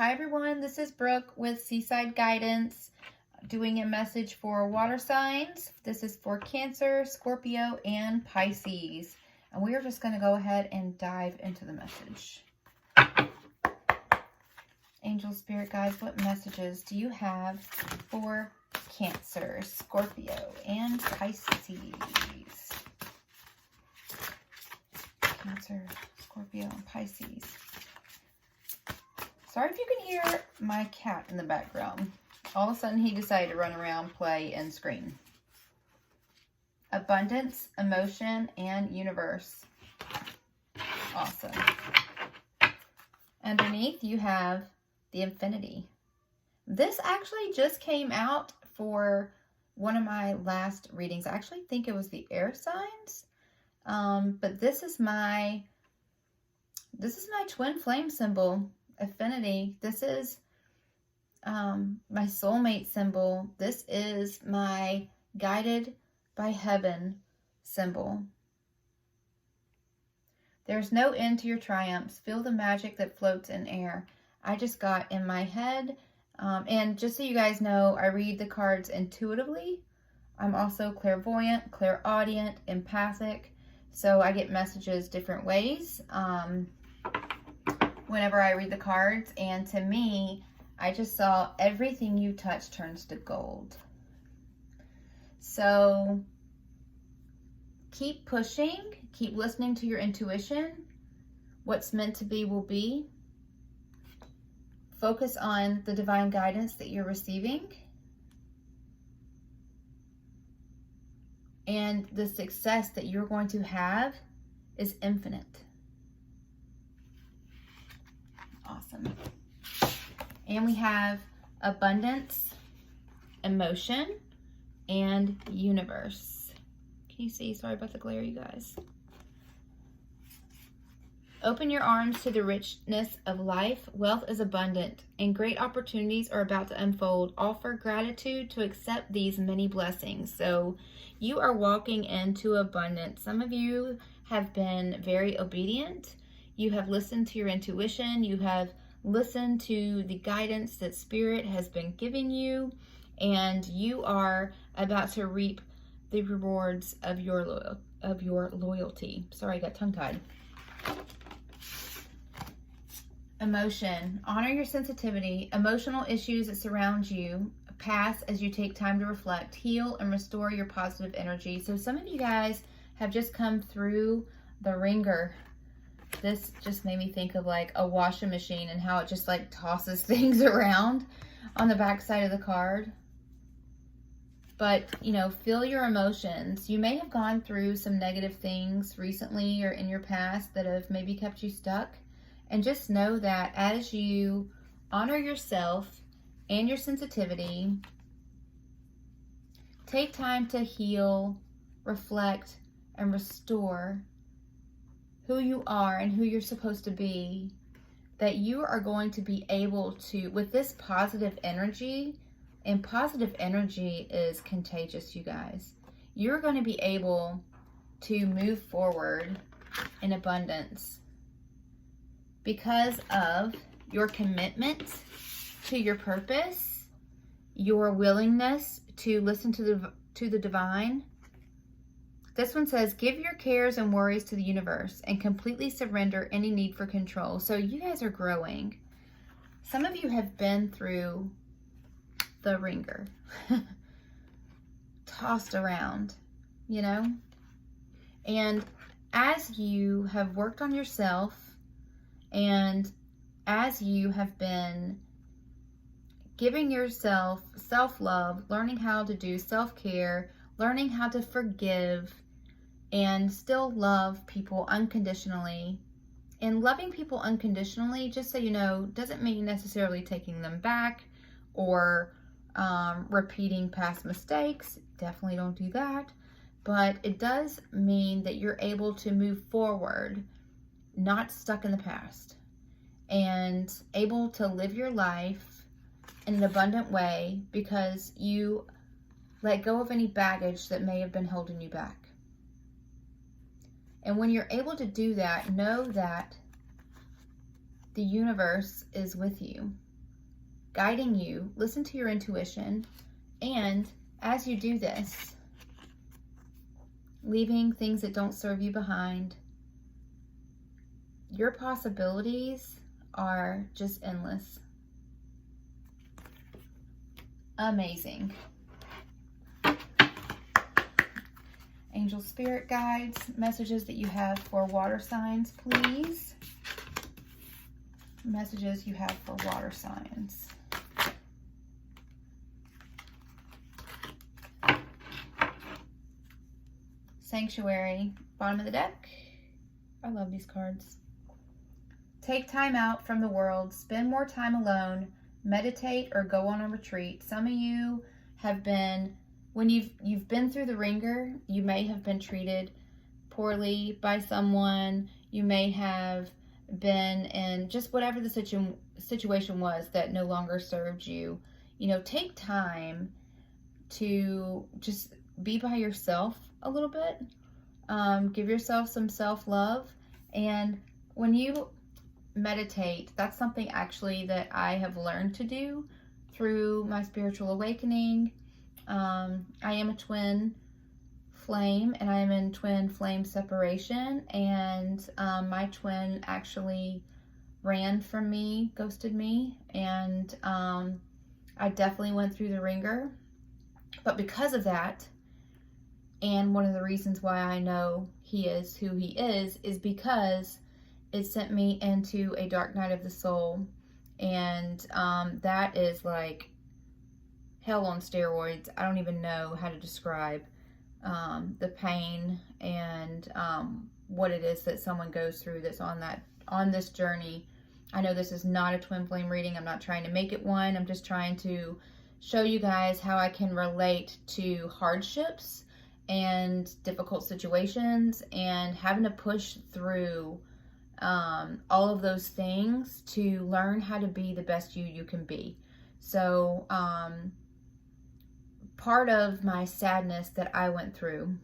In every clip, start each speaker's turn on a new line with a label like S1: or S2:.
S1: Hi everyone, this is Brooke with Seaside Guidance, doing a message for water signs. This is for Cancer, Scorpio, and Pisces. And we are just going to go ahead and dive into the message. Angel, Spirit Guides, what messages do you have for Cancer, Scorpio, and Pisces? Cancer, Scorpio, and Pisces. Sorry if you can hear my cat in the background. All of a sudden, he decided to run around, play, and scream. Abundance, emotion, and universe. Awesome. Underneath, you have the infinity. This actually just came out for one of my last readings. I actually think it was the air signs. But this is my twin flame symbol. Affinity. This is my soulmate symbol. This is my guided by heaven symbol. There's no end to your triumphs. Feel the magic that floats in air. I just got in my head. And just so you guys know, I read the cards intuitively. I'm also clairvoyant, clairaudient, empathic. So I get messages different ways. Whenever I read the cards, and to me, I just saw everything you touch turns to gold. So keep pushing, keep listening to your intuition. What's meant to be will be. Focus on the divine guidance that you're receiving. And the success that you're going to have is infinite. Awesome. And we have abundance, emotion, and universe. Can you see? Sorry about the glare, you guys. Open your arms to the richness of life. Wealth is abundant, and great opportunities are about to unfold. Offer gratitude to accept these many blessings. So you are walking into abundance. Some of you have been very obedient. You have listened to your intuition. You have listened to the guidance that Spirit has been giving you. And you are about to reap the rewards of your loyalty. Sorry, I got tongue-tied. Emotion. Honor your sensitivity. Emotional issues that surround you pass as you take time to reflect, heal, and restore your positive energy. So some of you guys have just come through the ringer. This just made me think of like a washing machine and how it just like tosses things around on the back side of the card. But, you know, feel your emotions. You may have gone through some negative things recently or in your past that have maybe kept you stuck. And just know that as you honor yourself and your sensitivity, take time to heal, reflect, and restore who you are and who you're supposed to be, that you are going to be able to, with this positive energy, and positive energy is contagious, you guys. You're going to be able to move forward in abundance because of your commitment to your purpose, your willingness to listen to the divine. This one says, give your cares and worries to the universe and completely surrender any need for control. So you guys are growing. Some of you have been through the ringer, tossed around, you know? And as you have worked on yourself and as you have been giving yourself self-love, learning how to do self-care, learning how to forgive and still love people unconditionally. And loving people unconditionally, just so you know, doesn't mean necessarily taking them back or repeating past mistakes. Definitely don't do that. But it does mean that you're able to move forward, not stuck in the past, and able to live your life in an abundant way because you let go of any baggage that may have been holding you back. And when you're able to do that, know that the universe is with you. guiding you. Listen to your intuition. And as you do this, leaving things that don't serve you behind, your possibilities are just endless. Amazing. Angel spirit guides, messages that you have for water signs, please. Messages you have for water signs. Sanctuary, bottom of the deck. I love these cards. Take time out from the world, spend more time alone, meditate or go on a retreat. Some of you have been, when you've been through the ringer, you may have been treated poorly by someone. You may have been in just whatever the situation was that no longer served you. You know, take time to just be by yourself a little bit. Give yourself some self-love. And when you meditate, that's something actually that I have learned to do through my spiritual awakening. I am a twin flame, and I am in twin flame separation, and my twin actually ran from me, ghosted me, and I definitely went through the ringer. But because of that, and one of the reasons why I know he is who he is because it sent me into a dark night of the soul. And that is like hell on steroids. I don't even know how to describe the pain and what it is that someone goes through that's on this journey. I know this is not a twin flame reading. I'm not trying to make it one. I'm just trying to show you guys how I can relate to hardships and difficult situations and having to push through all of those things to learn how to be the best you can be. So part of my sadness that I went through,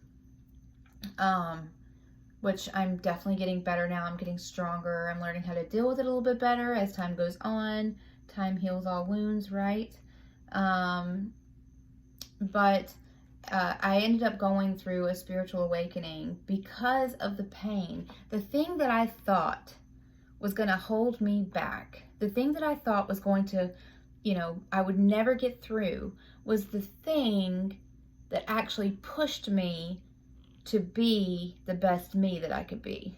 S1: which I'm definitely getting better now. I'm getting stronger. I'm learning how to deal with it a little bit better as time goes on. Time heals all wounds, right? But I ended up going through a spiritual awakening because of the pain. The thing that I thought was going to hold me back, the thing that I thought was going to, I would never get through, was the thing that actually pushed me to be the best me that I could be.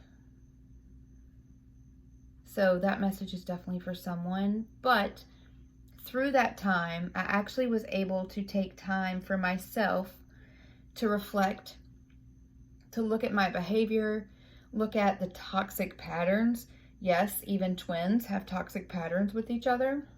S1: So that message is definitely for someone. But through that time, I actually was able to take time for myself to reflect, to look at my behavior, look at the toxic patterns. Yes, even twins have toxic patterns with each other.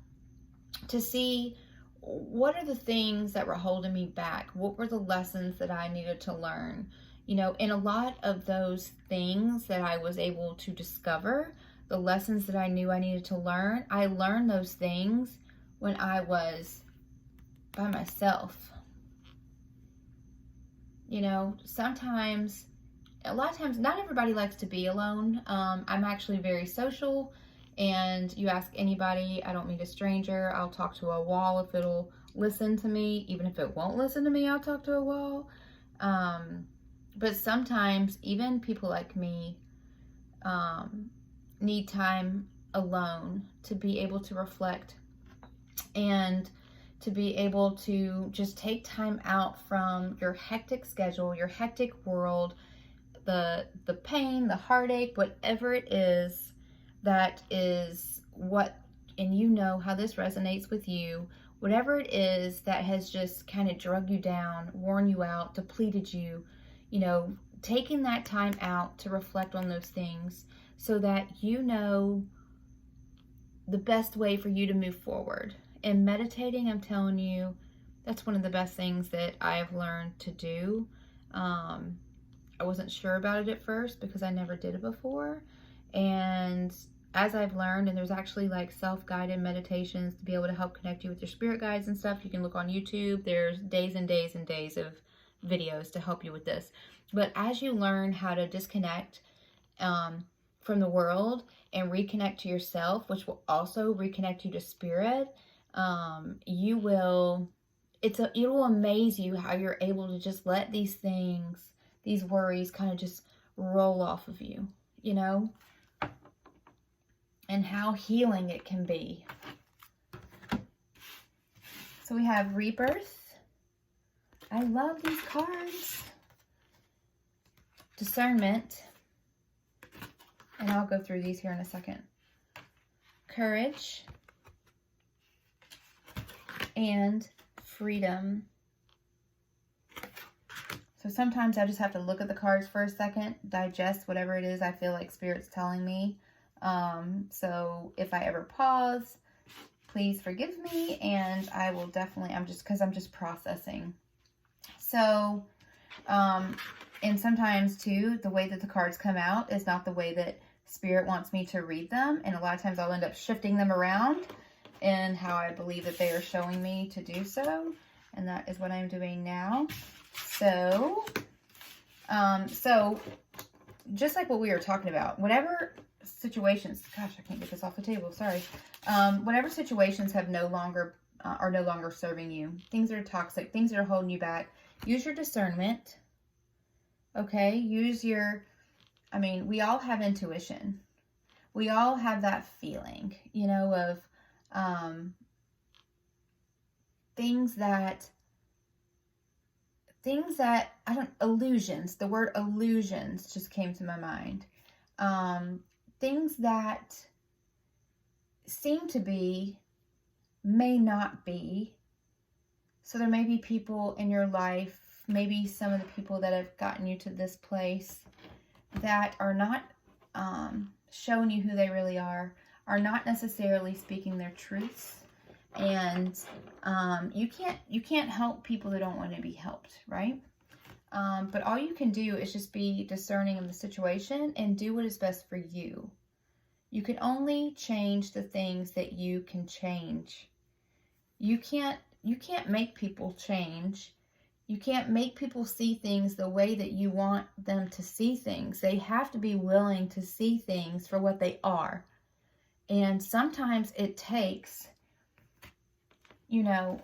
S1: To see what are the things that were holding me back? What were the lessons that I needed to learn? And a lot of those things that I was able to discover, the lessons that I knew I needed to learn, I learned those things when I was by myself. Sometimes, a lot of times, not everybody likes to be alone. I'm actually very social, and you ask anybody, I don't meet a stranger. I'll talk to a wall if it'll listen to me. Even if it won't listen to me, I'll talk to a wall. But sometimes, even people like me need time alone to be able to reflect and to be able to just take time out from your hectic schedule, your hectic world, the pain, the heartache, whatever it is that is what, and how this resonates with you, whatever it is that has just kind of drug you down, worn you out, depleted you, taking that time out to reflect on those things so that the best way for you to move forward. And meditating, I'm telling you, that's one of the best things that I've learned to do. I wasn't sure about it at first because I never did it before. And as I've learned, and there's actually like self-guided meditations to be able to help connect you with your spirit guides and stuff. You can look on YouTube. There's days and days and days of videos to help you with this. But as you learn how to disconnect from the world and reconnect to yourself, which will also reconnect you to spirit, You will, it will amaze you how you're able to just let these things, these worries kind of just roll off of you, you know, and how healing it can be. So we have rebirth. I love these cards. Discernment. And I'll go through these here in a second. Courage. And freedom. So sometimes I just have to look at the cards for a second, digest whatever it is I feel like Spirit's telling me. So if I ever pause, please forgive me, and I will definitely, I'm just processing. So, and sometimes too, the way that the cards come out is not the way that Spirit wants me to read them. And a lot of times I'll end up shifting them around in how I believe that they are showing me to do so. And that is what I'm doing now. So, just like what we were talking about, whatever situations, gosh, I can't get this off the table, sorry. Whatever situations have are no longer serving you, things that are toxic, things that are holding you back, use your discernment, okay? We all have intuition. We all have that feeling, you know, of things that, illusions, the word illusions just came to my mind. Things that seem to be, may not be. So there may be people in your life, maybe some of the people that have gotten you to this place that are not showing you who they really are not necessarily speaking their truths. And you can't help people that don't want to be helped, right? But all you can do is just be discerning of the situation and do what is best for you. You can only change the things that you can change. You can't make people change. You can't make people see things the way that you want them to see things. They have to be willing to see things for what they are. And sometimes it takes, you know,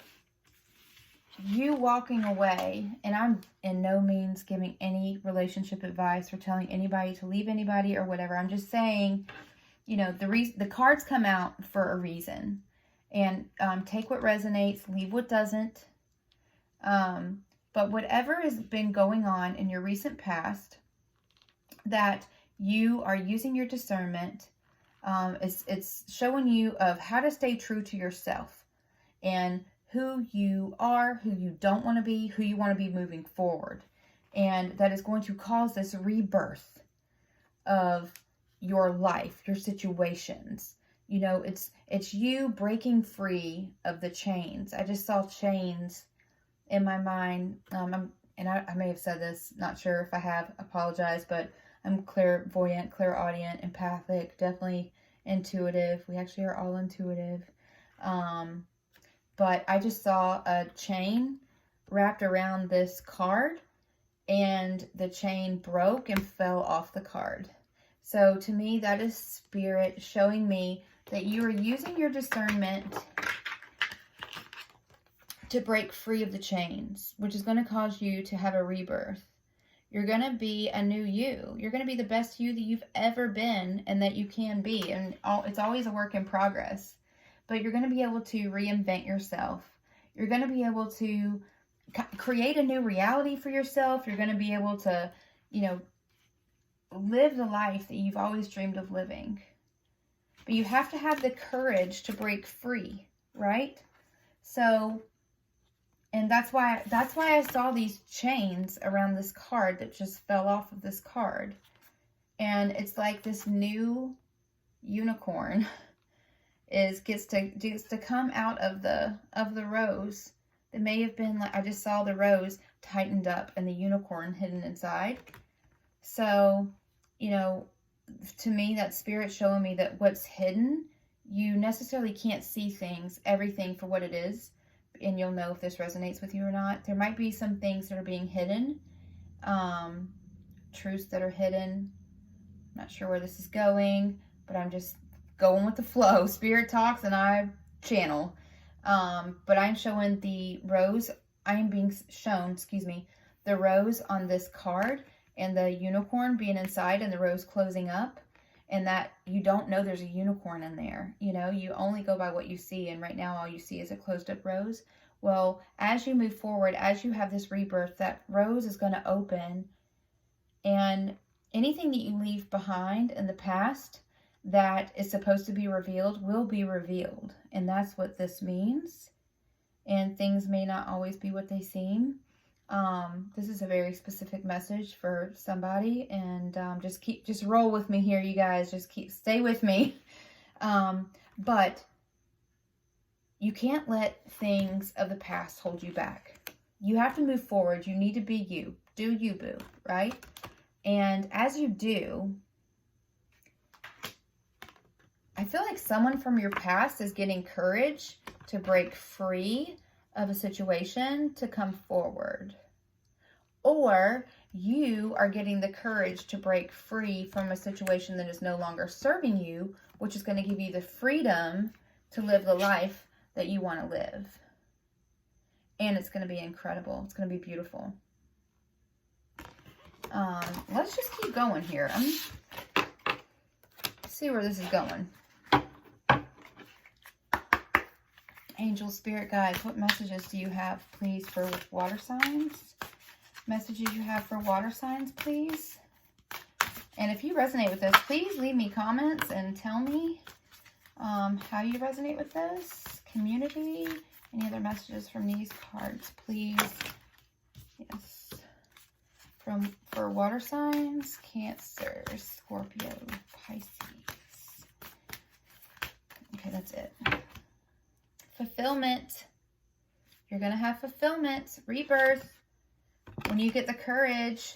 S1: you walking away, and I'm in no means giving any relationship advice or telling anybody to leave anybody or whatever. I'm just saying, you know, the cards come out for a reason. And take what resonates, leave what doesn't. But whatever has been going on in your recent past that you are using your discernment, it's showing you of how to stay true to yourself and who you are, who you don't want to be, who you want to be moving forward. And that is going to cause this rebirth of your life, your situations. You know, it's you breaking free of the chains. I just saw chains in my mind. I may have said this, not sure if I have, apologize, but I'm clairvoyant, clairaudient, empathic, definitely intuitive. We actually are all intuitive. But I just saw a chain wrapped around this card, and the chain broke and fell off the card. So to me, that is Spirit showing me that you are using your discernment to break free of the chains, which is going to cause you to have a rebirth. You're going to be a new you. You're going to be the best you that you've ever been and that you can be. And it's always a work in progress. But you're going to be able to reinvent yourself. You're going to be able to create a new reality for yourself. You're going to be able to, you know, live the life that you've always dreamed of living. But you have to have the courage to break free, right? So, and that's why I saw these chains around this card that just fell off of this card. And it's like this new unicorn gets to come out of the rose. It may have been like, I just saw the rose tightened up and the unicorn hidden inside. So, you know, to me, that Spirit showing me that what's hidden, you necessarily can't see everything for what it is. And you'll know if this resonates with you or not. There might be some things that are being hidden. Truths that are hidden. I'm not sure where this is going, but I'm just going with the flow. Spirit talks and I channel. But I'm showing the rose, I am being shown, excuse me, the rose on this card and the unicorn being inside and the rose closing up, and that you don't know there's a unicorn in there. You know, you only go by what you see, and right now all you see is a closed up rose. Well, as you move forward, as you have this rebirth, that rose is going to open, and anything that you leave behind in the past that is supposed to be revealed will be revealed. And that's what this means. And things may not always be what they seem. This is a very specific message for somebody, and just roll with me here, you guys. Stay with me. But you can't let things of the past hold you back. You have to move forward. You need to be you. Do you, boo, right? And as you do, I feel like someone from your past is getting courage to break free of a situation to come forward. Or you are getting the courage to break free from a situation that is no longer serving you, which is going to give you the freedom to live the life that you want to live. And it's going to be incredible. It's going to be beautiful. Let's just keep going here. See where this is going. Angel, spirit guides, what messages do you have, please, for water signs? Messages you have for water signs, please. And if you resonate with this, please leave me comments and tell me how you resonate with this. Community, any other messages from these cards, please? Yes. For water signs, Cancer, Scorpio, Pisces. Okay, that's it. Fulfillment. You're going to have fulfillment, rebirth, when you get the courage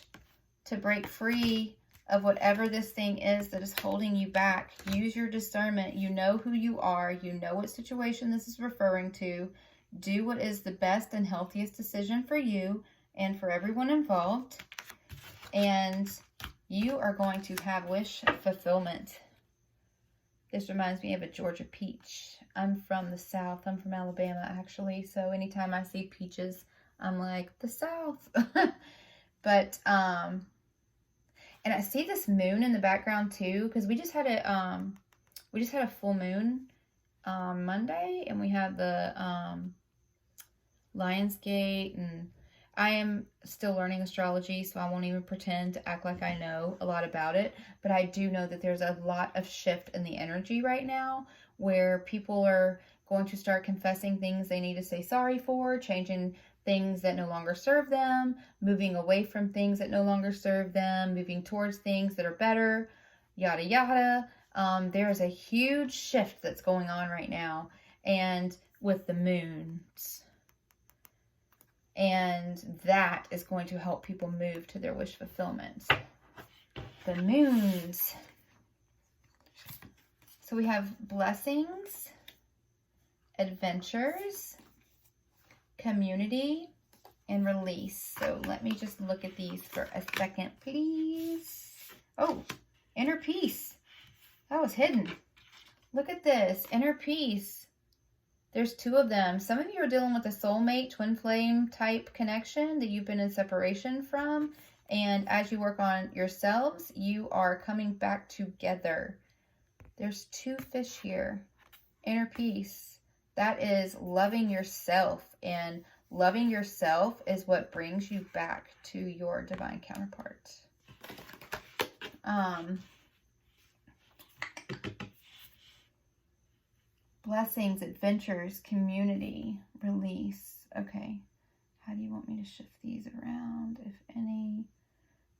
S1: to break free of whatever this thing is that is holding you back. Use your discernment. You know who you are. You know what situation this is referring to. Do what is the best and healthiest decision for you and for everyone involved. And you are going to have wish fulfillment. This reminds me of a Georgia peach. I'm from the South. I'm from Alabama, actually. So anytime I see peaches, I'm like, the South. But, and I see this moon in the background too, because we just had a full moon on Monday, and we had the Lionsgate, and I am still learning astrology, so I won't even pretend to act like I know a lot about it, but I do know that there's a lot of shift in the energy right now, where people are going to start confessing things they need to say sorry for, changing things that no longer serve them, moving away from things that no longer serve them, moving towards things that are better, yada yada. There's a huge shift that's going on right now, and with the moons. And that is going to help people move to their wish fulfillment. The moons. So we have blessings, adventures, community, and release. So let me just look at these for a second, please. Oh, inner peace. That was hidden. Look at this, inner peace. There's two of them. Some of you are dealing with a soulmate, twin flame type connection that you've been in separation from. And as you work on yourselves, you are coming back together. There's two fish here. Inner peace. That is loving yourself. And loving yourself is what brings you back to your divine counterpart. Blessings, adventures, community, release. Okay. How do you want me to shift these around, if any?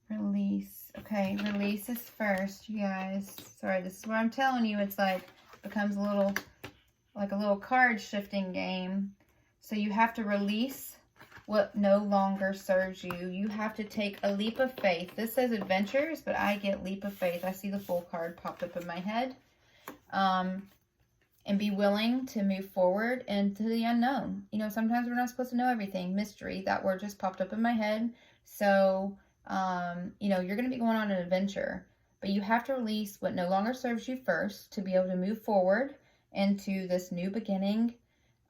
S1: Release. Okay, release is first, you guys. Sorry, this is what I'm telling you. It's like, becomes a little card shifting game. So you have to release what no longer serves you. You have to take a leap of faith. This says adventures, but I get leap of faith. I see the full card popped up in my head. And be willing to move forward into the unknown. You know, sometimes we're not supposed to know everything. Mystery, that word just popped up in my head. So, you know, you're going to be going on an adventure. But you have to release what no longer serves you first to be able to move forward into this new beginning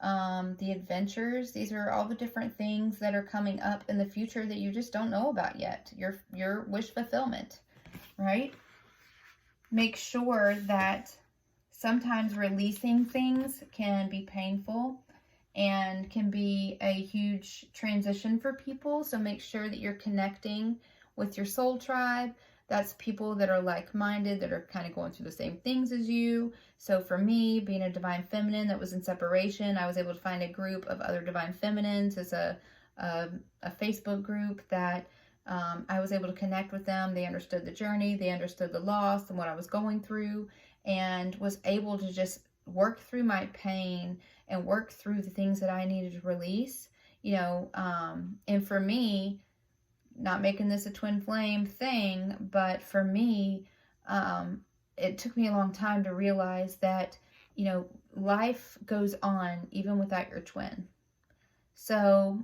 S1: the adventures. These are all the different things that are coming up in the future that you just don't know about yet. Your wish fulfillment, right? Make sure that sometimes releasing things can be painful and can be a huge transition for people. So make sure that you're connecting with your soul tribe. That's people that are like-minded, that are kind of going through the same things as you. So for me, being a divine feminine that was in separation, I was able to find a group of other divine feminines as a Facebook group that I was able to connect with them. They understood the journey, they understood the loss and what I was going through, and was able to just work through my pain and work through the things that I needed to release, you know. And for me, not making this a twin flame thing, but for me, it took me a long time to realize that, you know, life goes on even without your twin. So,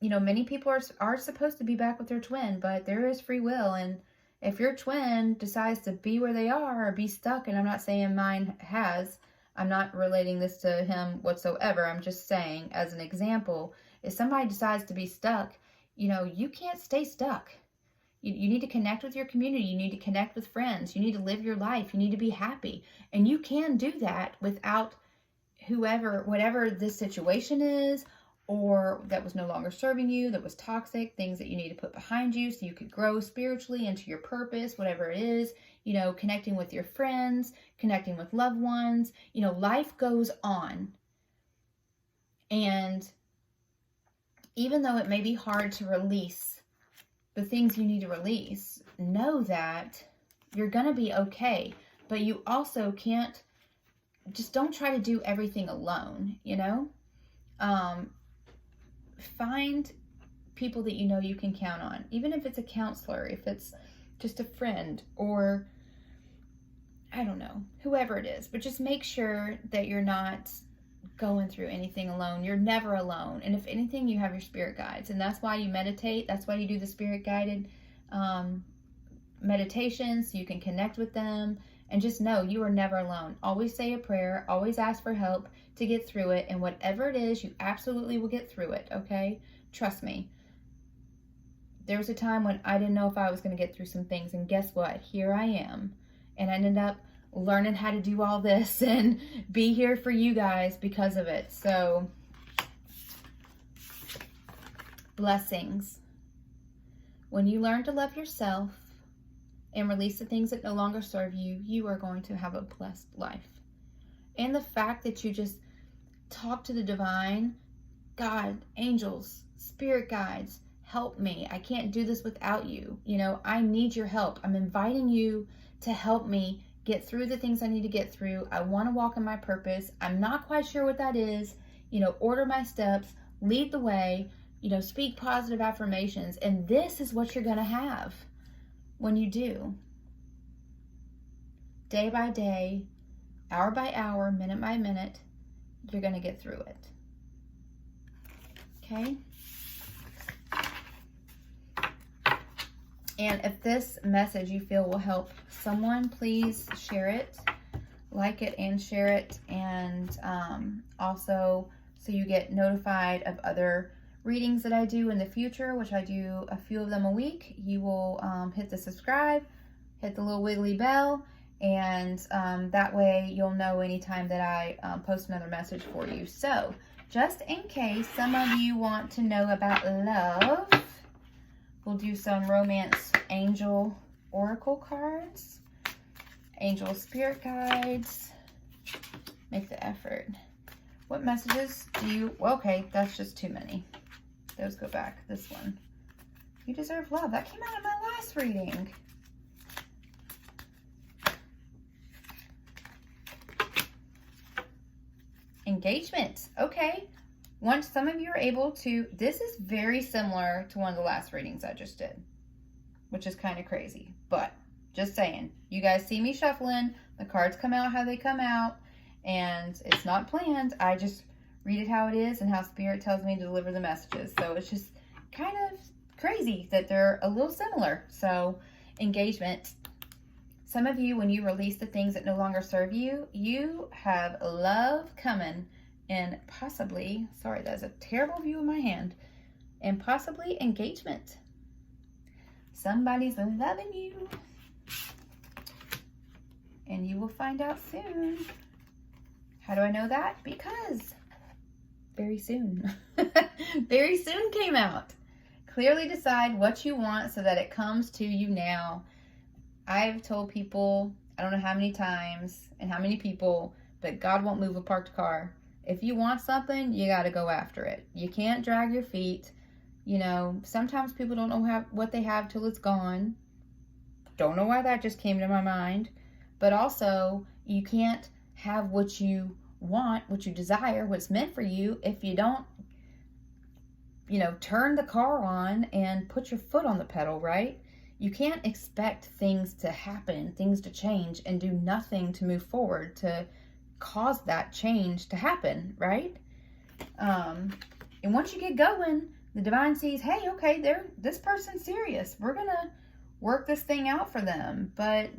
S1: you know, many people are supposed to be back with their twin, but there is free will. And if your twin decides to be where they are or be stuck, and I'm not saying mine has, I'm not relating this to him whatsoever. I'm just saying, as an example, if somebody decides to be stuck, you know, you can't stay stuck. You need to connect with your community. You need to connect with friends. You need to live your life. You need to be happy. And you can do that without whatever this situation is, or that was no longer serving you, that was toxic, things that you need to put behind you so you could grow spiritually into your purpose, whatever it is, you know, connecting with your friends, connecting with loved ones. You know, life goes on. And even though it may be hard to release the things you need to release, know that you're going to be okay. But you also can't, just don't try to do everything alone, you know? Find people that you know you can count on, even if it's a counselor, if it's just a friend, or I don't know, whoever it is. But just make sure that you're not going through anything alone. You're never alone. And if anything, you have your spirit guides, and that's why you meditate. That's why you do the spirit guided meditations, so you can connect with them. And just know you are never alone. Always say a prayer, always ask for help to get through it, and whatever it is, you absolutely will get through it, okay? Trust me. There was a time when I didn't know if I was going to get through some things, and guess what? Here I am. And I ended up learning how to do all this and be here for you guys because of it. So, blessings. When you learn to love yourself and release the things that no longer serve you, you are going to have a blessed life. And the fact that you just talk to the divine, God, angels, spirit guides, help me. I can't do this without you. You know, I need your help. I'm inviting you to help me get through the things I need to get through. I want to walk in my purpose. I'm not quite sure what that is. You know, order my steps, lead the way, you know, speak positive affirmations. And this is what you're going to have when you do. Day by day, hour by hour, minute by minute, you're going to get through it. Okay? And if this message you feel will help someone, please share it, like it, and share it. And also, so you get notified of other readings that I do in the future, which I do a few of them a week. You will hit the subscribe, hit the little wiggly bell, and that way you'll know anytime that I post another message for you. So, just in case some of you want to know about love, we'll do some romance angel oracle cards, angel spirit guides. Make the effort. What messages do you... Okay, that's just too many. Those go back. This one. You deserve love. That came out in my last reading. Engagement. Okay. Once some of you are able to... This is very similar to one of the last readings I just did, which is kind of crazy. But just saying, you guys see me shuffling. The cards come out how they come out. And it's not planned. I just read it how it is and how Spirit tells me to deliver the messages. So it's just kind of crazy that they're a little similar. So, engagement. Some of you, when you release the things that no longer serve you, you have love coming and possibly, sorry, that's a terrible view of my hand, and possibly engagement. Somebody's loving you, and you will find out soon. How do I know that? Because very soon. Very soon came out. Clearly decide what you want so that it comes to you now. I've told people, I don't know how many times and how many people, but God won't move a parked car. If you want something, you got to go after it. You can't drag your feet. You know, sometimes people don't know what they have till it's gone. Don't know why that just came to my mind. But also, you can't have what you want, what you desire, what's meant for you, if you don't, you know, turn the car on and put your foot on the pedal, right? You can't expect things to happen, things to change, and do nothing to move forward to cause that change to happen, right? And once you get going, the divine sees, hey, okay, this person's serious. We're gonna work this thing out for them. But,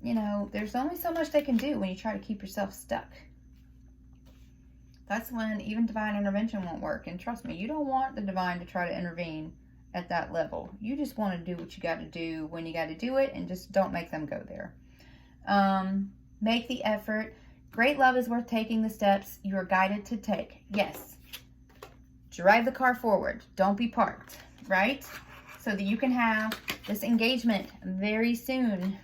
S1: you know, there's only so much they can do when you try to keep yourself stuck. That's when even divine intervention won't work. And trust me, you don't want the divine to try to intervene at that level. You just want to do what you got to do when you got to do it, and just don't make them go there. Make the effort. Great love is worth taking the steps you are guided to take. Yes. Drive the car forward. Don't be parked, right? So that you can have this engagement very soon.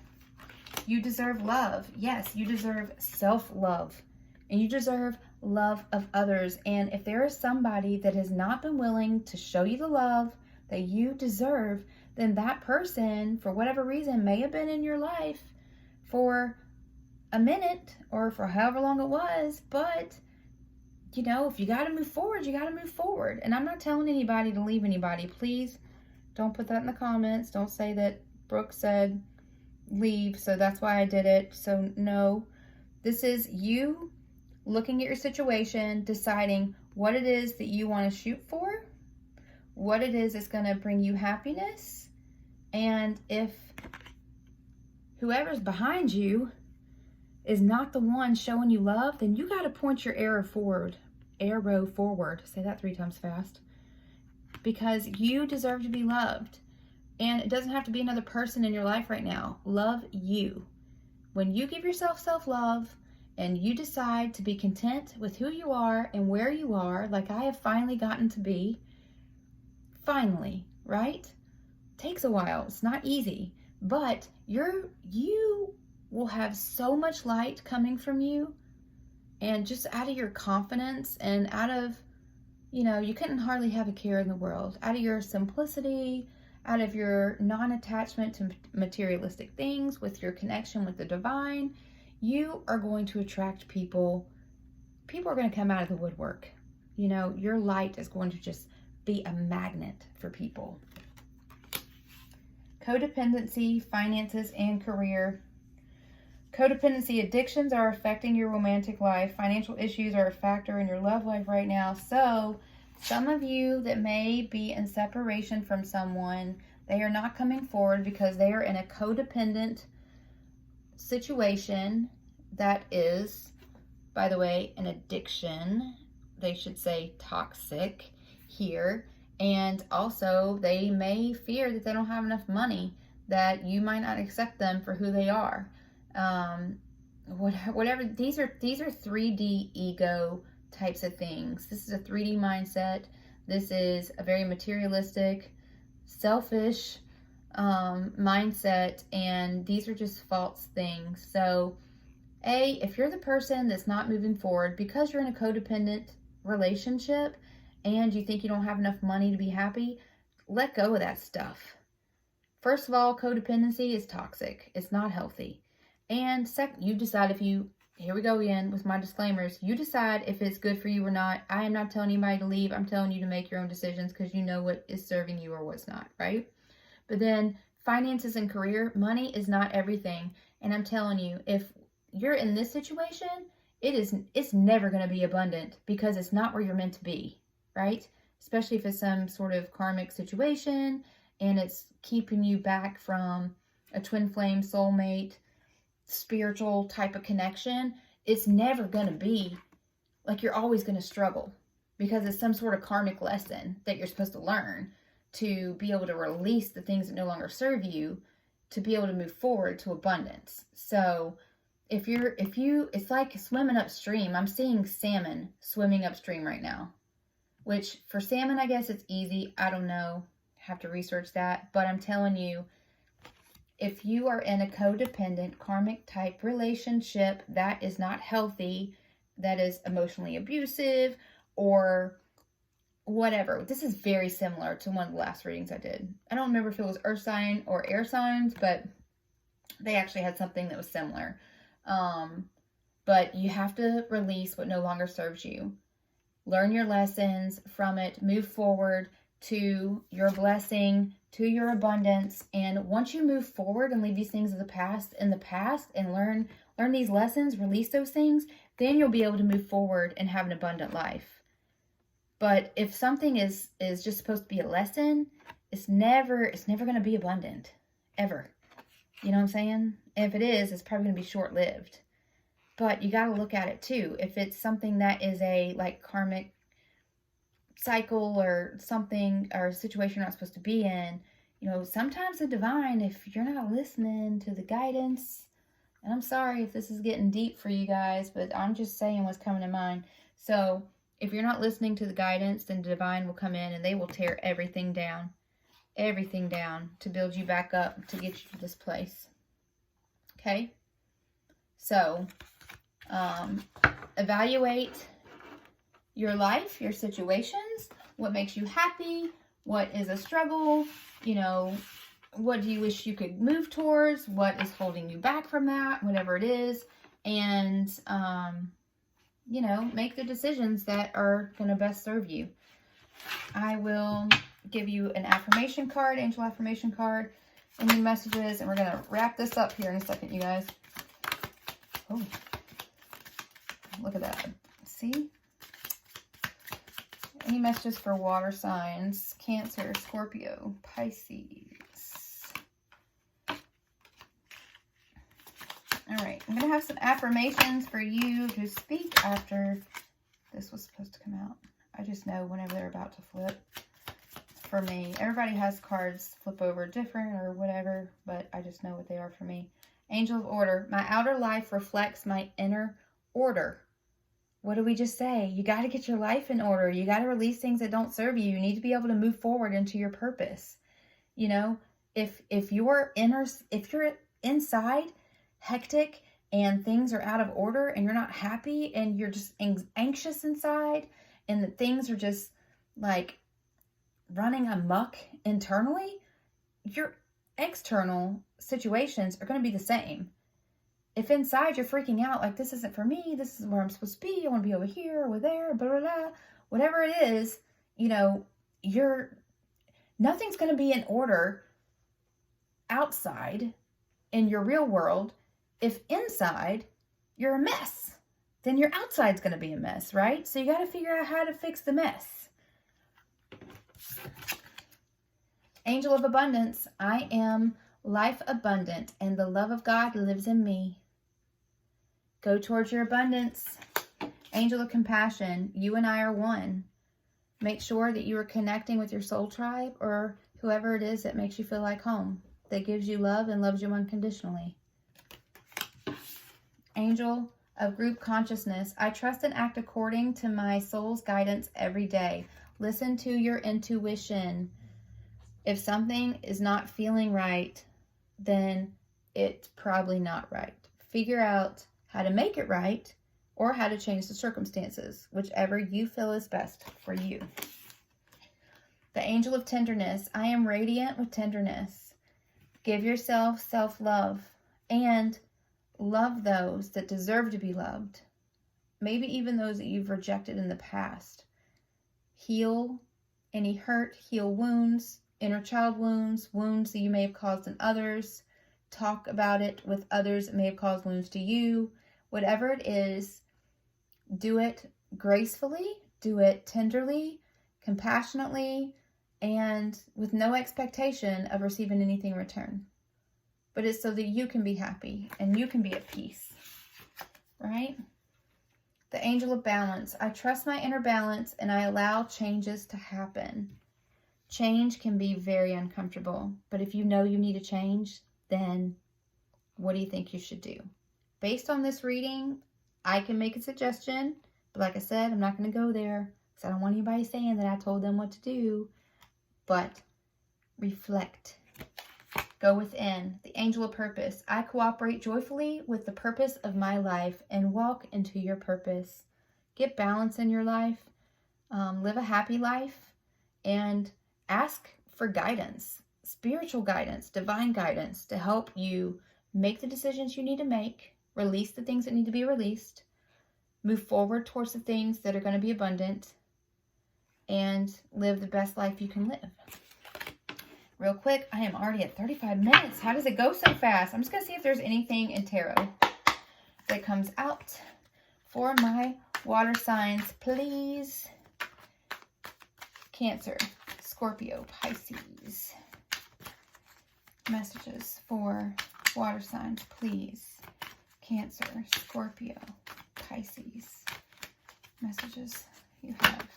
S1: You deserve love. Yes, you deserve self-love. And you deserve love of others. And if there is somebody that has not been willing to show you the love that you deserve, then that person, for whatever reason, may have been in your life for a minute or for however long it was. But, you know, if you got to move forward, you got to move forward. And I'm not telling anybody to leave anybody. Please don't put that in the comments. Don't say that Brooke said leave, so that's why I did it. So no, this is you looking at your situation, deciding what it is that you want to shoot for, what it is that's going to bring you happiness. And if whoever's behind you is not the one showing you love, then you got to point your arrow forward. Say that 3 times fast. Because you deserve to be loved. And it doesn't have to be another person in your life right now. Love you. When you give yourself self-love and you decide to be content with who you are and where you are, like I have finally gotten to be, finally, right? Takes a while. It's not easy. But you will have so much light coming from you, and just out of your confidence and out of, you know, you couldn't hardly have a care in the world. Out of your simplicity, out of your non-attachment to materialistic things, with your connection with the divine, you are going to attract people. People are going to come out of the woodwork. You know, your light is going to just be a magnet for people. Codependency, finances, and career. Codependency addictions are affecting your romantic life. Financial issues are a factor in your love life right now. So some of you that may be in separation from someone, they are not coming forward because they are in a codependent situation that is, by the way, an addiction. They should say toxic here. And also they may fear that they don't have enough money, that you might not accept them for who they are. Whatever, these are 3D ego types of things. This is a 3D mindset. This is a very materialistic, selfish mindset, and these are just false things. So if you're the person that's not moving forward because you're in a codependent relationship and you think you don't have enough money to be happy, let go of that stuff. First of all, codependency is toxic. It's not healthy. And second, you decide here we go again with my disclaimers. You decide if it's good for you or not. I am not telling anybody to leave. I'm telling you to make your own decisions because you know what is serving you or what's not, right? But then finances and career, money is not everything. And I'm telling you, if you're in this situation, it's never going to be abundant because it's not where you're meant to be, right? Especially if it's some sort of karmic situation and it's keeping you back from a twin flame soulmate spiritual type of connection. It's never going to be like you're always going to struggle, because it's some sort of karmic lesson that you're supposed to learn to be able to release the things that no longer serve you, to be able to move forward to abundance. So it's like swimming upstream. I'm seeing salmon swimming upstream right now, which for salmon, I guess it's easy. I don't know. Have to research that. But I'm telling you, if you are in a codependent karmic type relationship that is not healthy, that is emotionally abusive or whatever. This is very similar to one of the last readings I did. I don't remember if it was earth sign or air signs, but they actually had something that was similar. But you have to release what no longer serves you. Learn your lessons from it. Move forward to your blessing, to your abundance. And once you move forward and leave these things in the past and learn these lessons, release those things, then you'll be able to move forward and have an abundant life. But if something is just supposed to be a lesson, it's never going to be abundant, ever. You know what I'm saying? If it is, it's probably going to be short-lived. But you got to look at it too. If it's something that is a like karmic cycle or something or a situation you're not supposed to be in, you know, sometimes the divine, if you're not listening to the guidance, and I'm sorry if this is getting deep for you guys, but I'm just saying what's coming to mind. So if you're not listening to the guidance, then the divine will come in and they will tear everything down to build you back up, to get you to this place. Okay? So, evaluate your life, your situations, what makes you happy, what is a struggle, you know, what do you wish you could move towards, what is holding you back from that, whatever it is, and, you know, make the decisions that are going to best serve you. I will give you an affirmation card, angel affirmation card, any messages, and we're going to wrap this up here in a second, you guys. Oh, look at that. See? Any messages for water signs? Cancer, Scorpio, Pisces. All right, I'm going to have some affirmations for you to speak after this was supposed to come out. I just know whenever they're about to flip. For me, everybody has cards flip over different or whatever, but I just know what they are for me. Angel of Order. My outer life reflects my inner order. What did we just say? You got to get your life in order. You got to release things that don't serve you. You need to be able to move forward into your purpose. You know, if you're inside hectic and things are out of order and you're not happy and you're just anxious inside and that things are just like running amok internally, your external situations are going to be the same. If inside you're freaking out, like, this isn't for me, this is where I'm supposed to be, I want to be over here, over there, blah, blah, blah, whatever it is, you know, nothing's going to be in order outside in your real world. If inside you're a mess, then your outside's going to be a mess, right? So you got to figure out how to fix the mess. Angel of Abundance. I am life abundant and the love of God lives in me. Go towards your abundance. Angel of Compassion. You and I are one. Make sure that you are connecting with your soul tribe or whoever it is that makes you feel like home, that gives you love and loves you unconditionally. Angel of Group Consciousness. I trust and act according to my soul's guidance every day. Listen to your intuition. If something is not feeling right, then it's probably not right. Figure out how to make it right or how to change the circumstances, whichever you feel is best for you. The Angel of Tenderness. I am radiant with tenderness. Give yourself self-love and love those that deserve to be loved. Maybe even those that you've rejected in the past. Heal any hurt, heal wounds, inner child wounds, wounds that you may have caused in others. Talk about it with others that may have caused wounds to you. Whatever it is, do it gracefully, do it tenderly, compassionately, and with no expectation of receiving anything in return. But it's so that you can be happy and you can be at peace, right? The Angel of Balance. I trust my inner balance and I allow changes to happen. Change can be very uncomfortable, but if you know you need a change, then what do you think you should do? Based on this reading, I can make a suggestion, but like I said, I'm not going to go there because I don't want anybody saying that I told them what to do. But reflect. Go within. The Angel of Purpose. I cooperate joyfully with the purpose of my life and walk into your purpose. Get balance in your life. Live a happy life. And ask for guidance. Spiritual guidance. Divine guidance to help you make the decisions you need to make. Release the things that need to be released. Move forward towards the things that are going to be abundant. And live the best life you can live. Real quick, I am already at 35 minutes. How does it go so fast? I'm just going to see if there's anything in tarot that comes out for my water signs, please. Cancer, Scorpio, Pisces. Messages for water signs, please. Cancer, Scorpio, Pisces. Messages you have.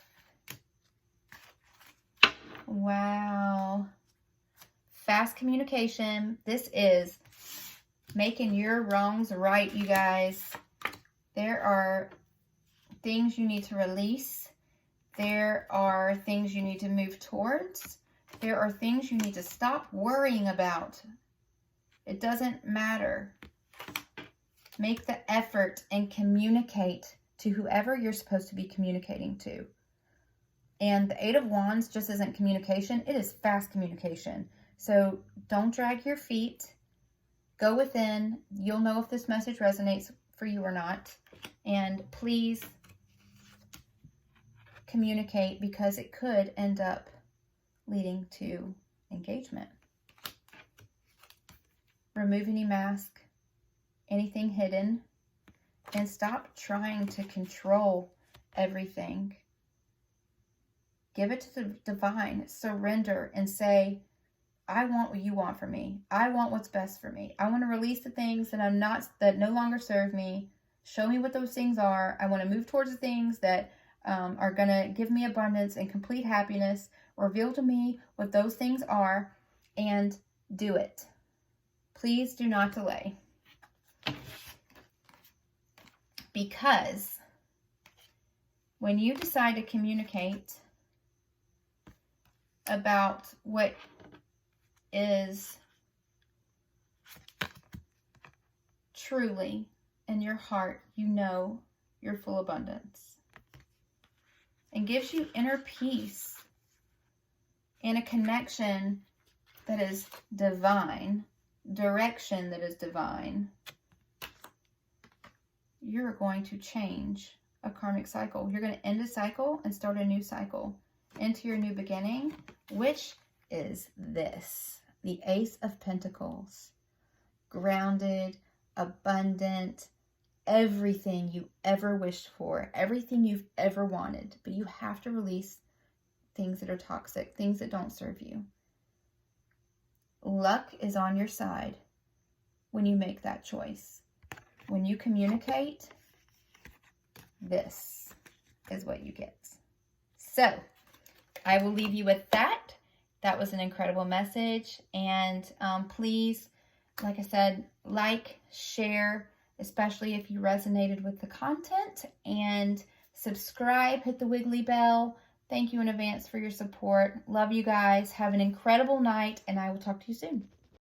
S1: Wow. Fast communication. This is making your wrongs right, you guys. There are things you need to release. There are things you need to move towards. There are things you need to stop worrying about. It doesn't matter. Make the effort and communicate to whoever you're supposed to be communicating to. And the Eight of Wands just isn't communication. It is fast communication. So don't drag your feet. Go within. You'll know if this message resonates for you or not. And please communicate because it could end up leading to engagement. Remove any mask, anything hidden, and stop trying to control everything. Give it to the divine. Surrender and say, I want what you want for me. I want what's best for me. I want to release the things that no longer serve me. Show me what those things are. I want to move towards the things that are going to give me abundance and complete happiness. Reveal to me what those things are and do it. Please do not delay. Because when you decide to communicate about what is truly in your heart, you know your full abundance. And gives you inner peace and a connection that is divine, direction that is divine. You're going to change a karmic cycle. You're going to end a cycle and start a new cycle into your new beginning, which is this. The Ace of Pentacles. Grounded, abundant, everything you ever wished for, everything you've ever wanted. But you have to release things that are toxic, things that don't serve you. Luck is on your side when you make that choice. When you communicate, this is what you get. So, I will leave you with that. That was an incredible message. And please, like I said, like, share, especially if you resonated with the content. And subscribe, hit the wiggly bell. Thank you in advance for your support. Love you guys. Have an incredible night, and I will talk to you soon.